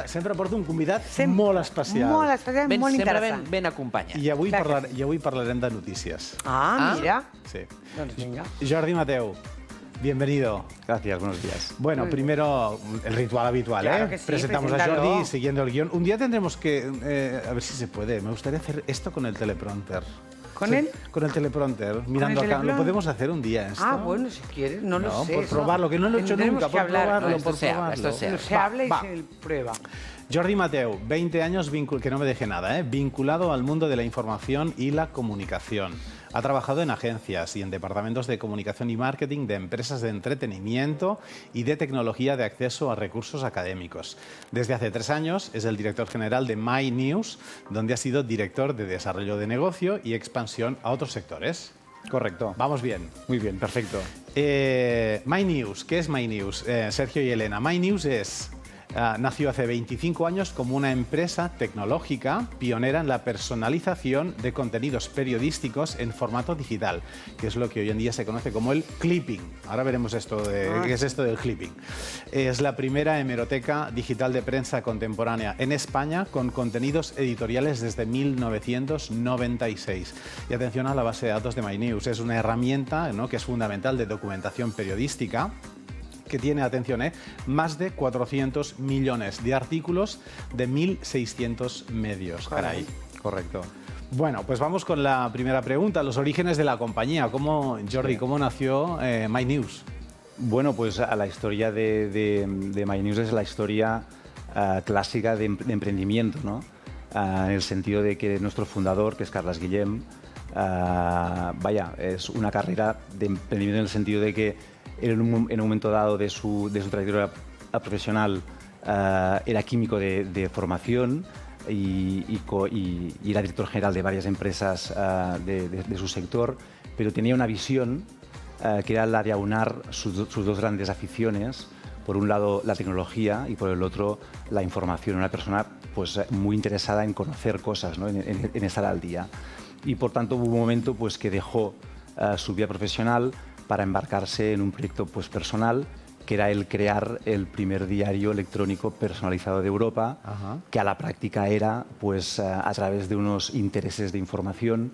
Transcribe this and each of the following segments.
Sempre porto un convidat molt especial. Molt especial, molt Sempre interessant. ben acompanyat. I avui parlarem de notícies. Mira. Sí. Doncs vinga. Jordi Mateu, bienvenido. Gracias, buenos días. Bueno, primero el ritual habitual, Claro que sí, presentamos a preséntalo. Jordi siguiendo el guión. Un día tendremos que, a ver si se puede, me gustaría hacer esto con el teleprompter. ¿Con él? Con el teleprompter, mirando acá. teleprompter? ¿Lo podemos hacer un día esto? Bueno, si quieres, no lo sé. por eso probarlo, que no lo he hecho tendremos nunca, que por hablar. probarlo, esto por se habla, probarlo. esto se habla. Se habla y Va. se prueba. Jordi Mateu, 20 años, que no me deje nada, vinculado al mundo de la información y la comunicación. Ha trabajado en agencias y en departamentos de comunicación y marketing de empresas de entretenimiento y de tecnología de acceso a recursos académicos. Desde hace 3 años es el director general de MyNews, donde ha sido director de desarrollo de negocio y expansión a otros sectores. Correcto. Vamos bien. Muy bien, perfecto. MyNews, ¿qué es MyNews? Sergio y Elena, MyNews nació hace 25 años como una empresa tecnológica pionera en la personalización de contenidos periodísticos en formato digital, que es lo que hoy en día se conoce como el clipping. Ahora veremos qué es esto del clipping. Es la primera hemeroteca digital de prensa contemporánea en España con contenidos editoriales desde 1996. Y atención a la base de datos de MyNews, es una herramienta, ¿no?, que es fundamental de documentación periodística, que tiene, atención, más de 400 millones de artículos de 1.600 medios. Caray. Correcto. Bueno, pues vamos con la primera pregunta, los orígenes de la compañía. Jordi, ¿cómo nació MyNews? Bueno, pues la historia de MyNews es la historia clásica de emprendimiento, ¿no? En el sentido de que nuestro fundador, que es Carles Guillem, es una carrera de emprendimiento en el sentido de que en un momento dado de su trayectoria profesional era químico de formación y era director general de varias empresas de su sector, pero tenía una visión que era la de aunar sus dos grandes aficiones, por un lado la tecnología y por el otro la información. Una persona pues, muy interesada en conocer cosas, ¿no? en estar al día. Y por tanto hubo un momento pues, que dejó su vida profesional para embarcarse en un proyecto pues, personal, que era el crear el primer diario electrónico personalizado de Europa, que a la práctica era, pues, a través de unos intereses de información,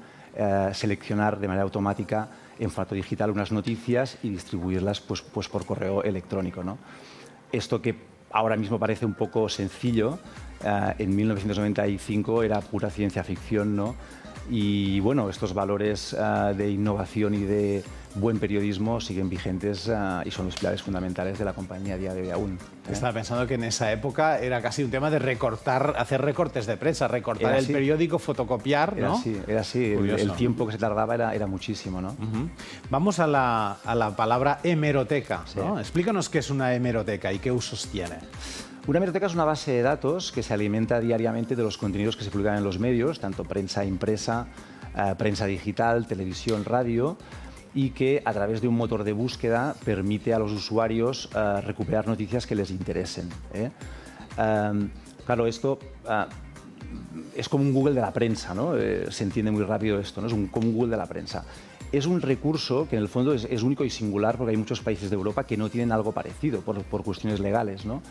seleccionar de manera automática en formato digital unas noticias y distribuirlas pues, por correo electrónico, ¿no? Esto que ahora mismo parece un poco sencillo, en 1995 era pura ciencia ficción, ¿no? Y bueno, estos valores de innovación y de buen periodismo siguen vigentes y son los pilares fundamentales de la compañía a día de hoy aún. Estaba pensando que en esa época era casi un tema de recortar, hacer recortes de prensa, recortar el periódico, fotocopiar, ¿no? Era así. El tiempo que se tardaba era muchísimo, ¿no? Vamos a la palabra hemeroteca, ¿no? Explícanos qué es una hemeroteca y qué usos tiene. Una hemeroteca es una base de datos que se alimenta diariamente de los contenidos que se publican en los medios, tanto prensa impresa, prensa digital, televisión, radio, y que a través de un motor de búsqueda permite a los usuarios recuperar noticias que les interesen. Claro, esto es como un Google de la prensa, ¿no? Se entiende muy rápido esto, ¿no? Como un Google de la prensa. Es un recurso que en el fondo es único y singular porque hay muchos países de Europa que no tienen algo parecido por cuestiones legales, ¿no?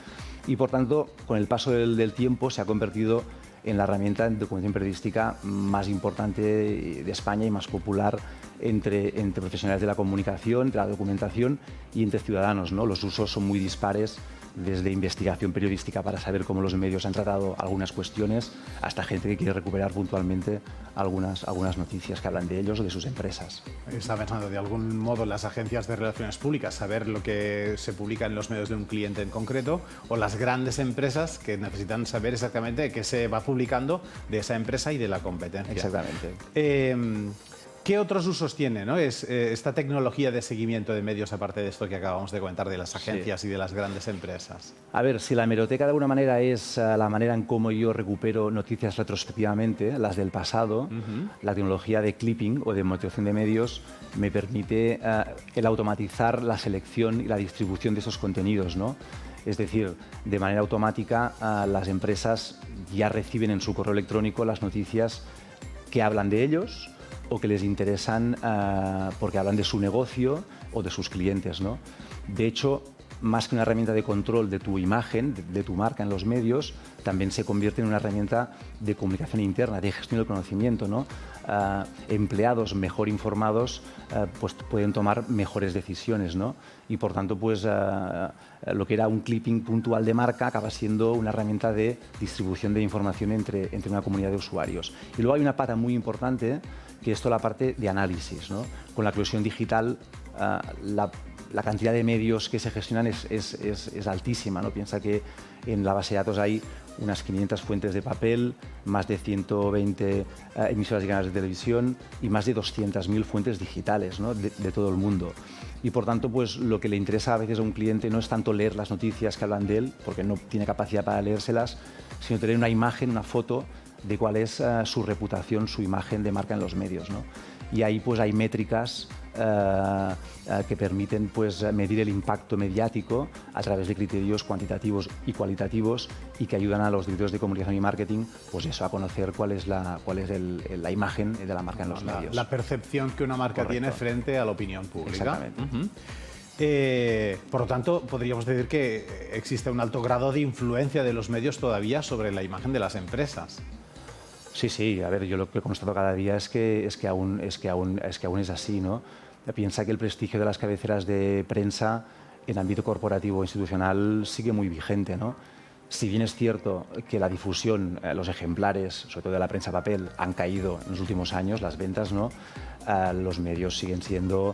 Y por tanto, con el paso del tiempo se ha convertido en la herramienta de documentación periodística más importante de España y más popular entre profesionales de la comunicación, de la documentación y entre ciudadanos, ¿no? Los usos son muy dispares, desde investigación periodística para saber cómo los medios han tratado algunas cuestiones, hasta gente que quiere recuperar puntualmente algunas noticias que hablan de ellos o de sus empresas. Está pensando de algún modo en las agencias de relaciones públicas, saber lo que se publica en los medios de un cliente en concreto, o las grandes empresas que necesitan saber exactamente qué se va publicando de esa empresa y de la competencia. Exactamente. ¿Qué otros usos tiene, ¿no? Esta tecnología de seguimiento de medios, aparte de esto que acabamos de comentar de las agencias y de las grandes empresas? A ver, si la hemeroteca de alguna manera es la manera en cómo yo recupero noticias retrospectivamente, las del pasado, la tecnología de clipping o de monitorización de medios me permite el automatizar la selección y la distribución de esos contenidos, ¿no? Es decir, de manera automática las empresas ya reciben en su correo electrónico las noticias que hablan de ellos o que les interesan porque hablan de su negocio o de sus clientes, ¿no? De hecho, más que una herramienta de control de tu imagen, de tu marca en los medios, también se convierte en una herramienta de comunicación interna, de gestión del conocimiento, ¿no? Empleados mejor informados pues pueden tomar mejores decisiones, ¿no? Y por tanto, pues lo que era un clipping puntual de marca acaba siendo una herramienta de distribución de información entre una comunidad de usuarios. Y luego hay una pata muy importante, que es toda la parte de análisis, ¿no? Con la eclosión digital, la cantidad de medios que se gestionan es altísima, ¿no? Piensa que en la base de datos hay unas 500 fuentes de papel, más de 120 emisoras y canales de televisión y más de 200.000 fuentes digitales, ¿no? de todo el mundo. Y por tanto, pues lo que le interesa a veces a un cliente no es tanto leer las noticias que hablan de él, porque no tiene capacidad para leérselas, sino tener una imagen, una foto de cuál es su reputación, su imagen de marca en los medios, ¿no? Y ahí pues hay métricas que permiten pues medir el impacto mediático a través de criterios cuantitativos y cualitativos y que ayudan a los directores de comunicación y marketing pues eso, a conocer cuál es la imagen de la marca en los medios. La percepción que una marca Correcto. tiene frente a la opinión pública. Exactamente. Por lo tanto, podríamos decir que existe un alto grado de influencia de los medios todavía sobre la imagen de las empresas. Sí, a ver, yo lo que constato cada día es que aún es así, ¿no? Piensa que el prestigio de las cabeceras de prensa en ámbito corporativo o institucional sigue muy vigente, ¿no? Si bien es cierto que la difusión, los ejemplares, sobre todo de la prensa papel, han caído en los últimos años, las ventas, ¿no? Los medios siguen siendo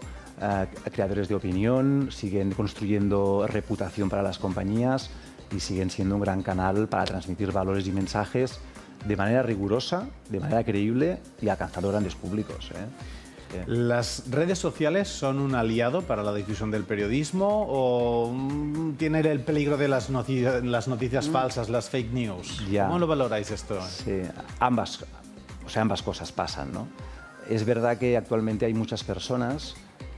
creadores de opinión, siguen construyendo reputación para las compañías y siguen siendo un gran canal para transmitir valores y mensajes de manera rigurosa, de manera creíble y alcanzando grandes públicos. ¿Las redes sociales son un aliado para la difusión del periodismo o tienen el peligro de las noticias falsas, las fake news? Ya. ¿Cómo lo valoráis esto? Sí, ambas cosas pasan, ¿no? Es verdad que actualmente hay muchas personas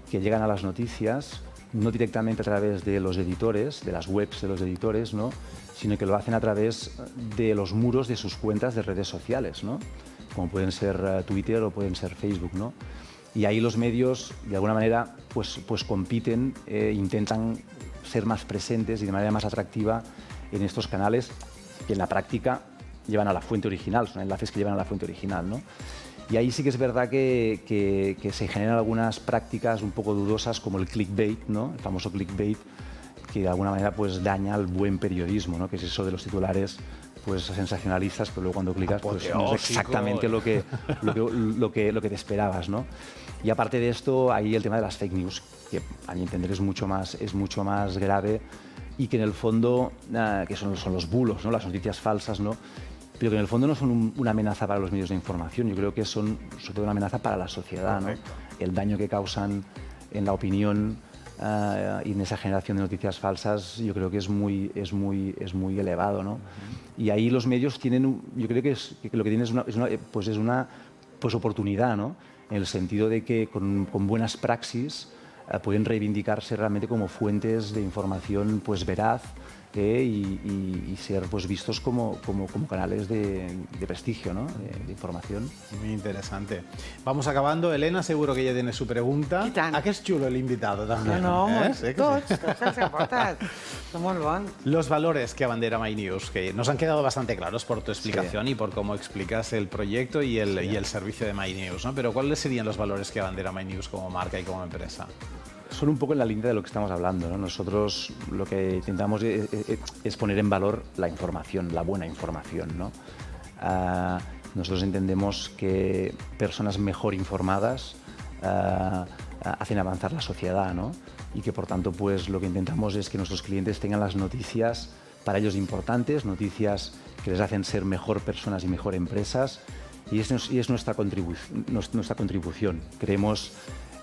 que llegan a las noticias no directamente a través de los editores, de las webs de los editores, ¿no? Sino que lo hacen a través de los muros de sus cuentas de redes sociales, ¿no? Como pueden ser Twitter o pueden ser Facebook, ¿no? Y ahí los medios, de alguna manera, pues compiten, intentan ser más presentes y de manera más atractiva en estos canales que en la práctica llevan a la fuente original, son enlaces que llevan a la fuente original, ¿no? Y ahí sí que es verdad que se generan algunas prácticas un poco dudosas como el clickbait, ¿no? El famoso clickbait, que de alguna manera pues daña el buen periodismo, ¿no? Que es eso de los titulares pues sensacionalistas, pero luego cuando clicas pues no es exactamente lo que te esperabas, ¿no? Y aparte de esto hay el tema de las fake news, que a mi entender es mucho más grave y que en el fondo que son los bulos, ¿no? Las noticias falsas, ¿no? Pero que en el fondo no son una amenaza para los medios de información, yo creo que son sobre todo una amenaza para la sociedad, ¿no? El daño que causan en la opinión y en esa generación de noticias falsas yo creo que es muy elevado, ¿no? Y ahí los medios tienen, yo creo que lo que tienen es una oportunidad, ¿no? En el sentido de que con buenas praxis pueden reivindicarse realmente como fuentes de información pues veraz y ser pues vistos como canales de prestigio, ¿no? De información. Muy interesante. Vamos acabando. Elena, seguro que ya tiene su pregunta. I tant. ¿A qué es chulo el invitado también? No, Sí que tots sí. els he portat. Són molt bons. Los valores que abandera MyNews, que nos han quedado bastante claros por tu explicación y por cómo explicas el proyecto y el servicio de MyNews, ¿no? Pero ¿cuáles serían los valores que abandera MyNews como marca y como empresa? Son un poco en la línea de lo que estamos hablando, ¿no? Nosotros lo que intentamos es poner en valor la información, la buena información, ¿no? Nosotros entendemos que personas mejor informadas hacen avanzar la sociedad, ¿no? Y que por tanto pues lo que intentamos es que nuestros clientes tengan las noticias para ellos importantes, noticias que les hacen ser mejor personas y mejor empresas, y es nuestra contribución. Creemos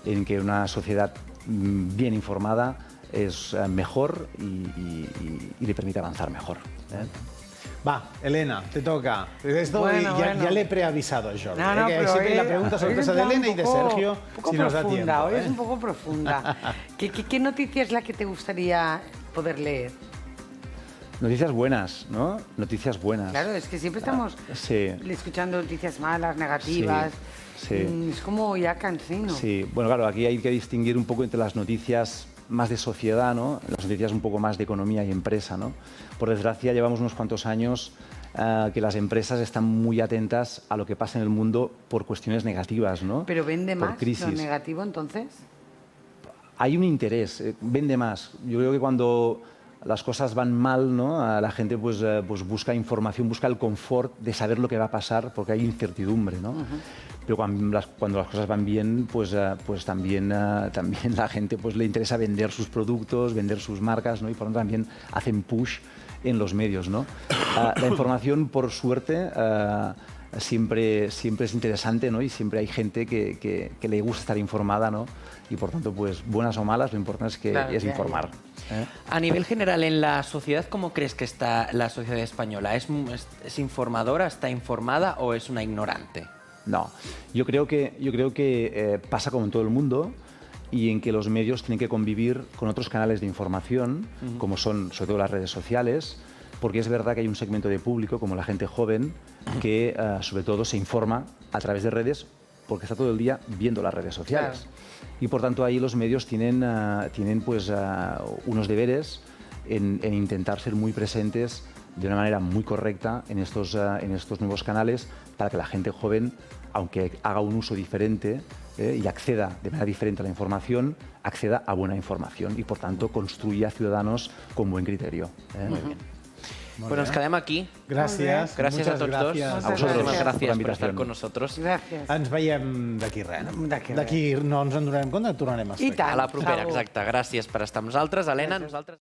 en que una sociedad bien informada es mejor y le permite avanzar mejor. Va, Elena, te toca. Esto Bueno, ya bueno. le he preavisado a Jordi. No, que pero siempre hoy- la pregunta hoy sorpresa es de un Elena y de poco- Sergio, un poco si nos da profunda, tiempo. hoy es un poco profunda. ¿Qué noticia es la que te gustaría poder leer? Noticias buenas, ¿no? Noticias buenas. Claro, es que siempre estamos Sí. escuchando noticias malas, negativas. Sí. Es como ya cansino. Sí, bueno, claro, aquí hay que distinguir un poco entre las noticias más de sociedad, ¿no? Las noticias un poco más de economía y empresa, ¿no? Por desgracia, llevamos unos cuantos años que las empresas están muy atentas a lo que pasa en el mundo por cuestiones negativas, ¿no? ¿Pero vende Por más crisis. lo negativo entonces? Hay un interés, vende más. Yo creo que cuando las cosas van mal, ¿no? La gente pues busca información, busca el confort de saber lo que va a pasar porque hay incertidumbre, ¿no? Pero cuando las cosas van bien, pues también la gente pues le interesa vender sus productos, vender sus marcas, ¿no? Y por lo tanto también hacen push en los medios, ¿no? La información, por suerte, siempre es interesante, ¿no? Y siempre hay gente que le gusta estar informada, ¿no? Y por tanto, pues buenas o malas, lo importante es que Claro, es ya, informar. ¿eh? A nivel general, en la sociedad, ¿cómo crees que está la sociedad española? ¿Es informadora, está informada o es una ignorante? No, yo creo que pasa como en todo el mundo y en que los medios tienen que convivir con otros canales de información, como son sobre todo las redes sociales, porque es verdad que hay un segmento de público, como la gente joven, que sobre todo se informa a través de redes porque está todo el día viendo las redes sociales. Claro. Y por tanto ahí los medios tienen pues, unos deberes en intentar ser muy presentes de una manera muy correcta en estos nuevos canales para que la gente joven, aunque haga un uso diferente y acceda de manera diferente a la información, acceda a buena información y por tanto construya ciudadanos con buen criterio. Muy bien. Pues nos quedem aquí. Gràcies. Gràcies a moltes tots dos. gràcies. A vosaltres. Muchísimas Gràcies gracias per la por estar invitación. con nosotros. Gràcies. Ens veiem d'aquí res. D'aquí res. D'aquí no ens en donarem compte, tornarem a estar I aquí. tant. A la propera, Segur. exacte. Gràcies per estar amb nosaltres. Helena, nosaltres...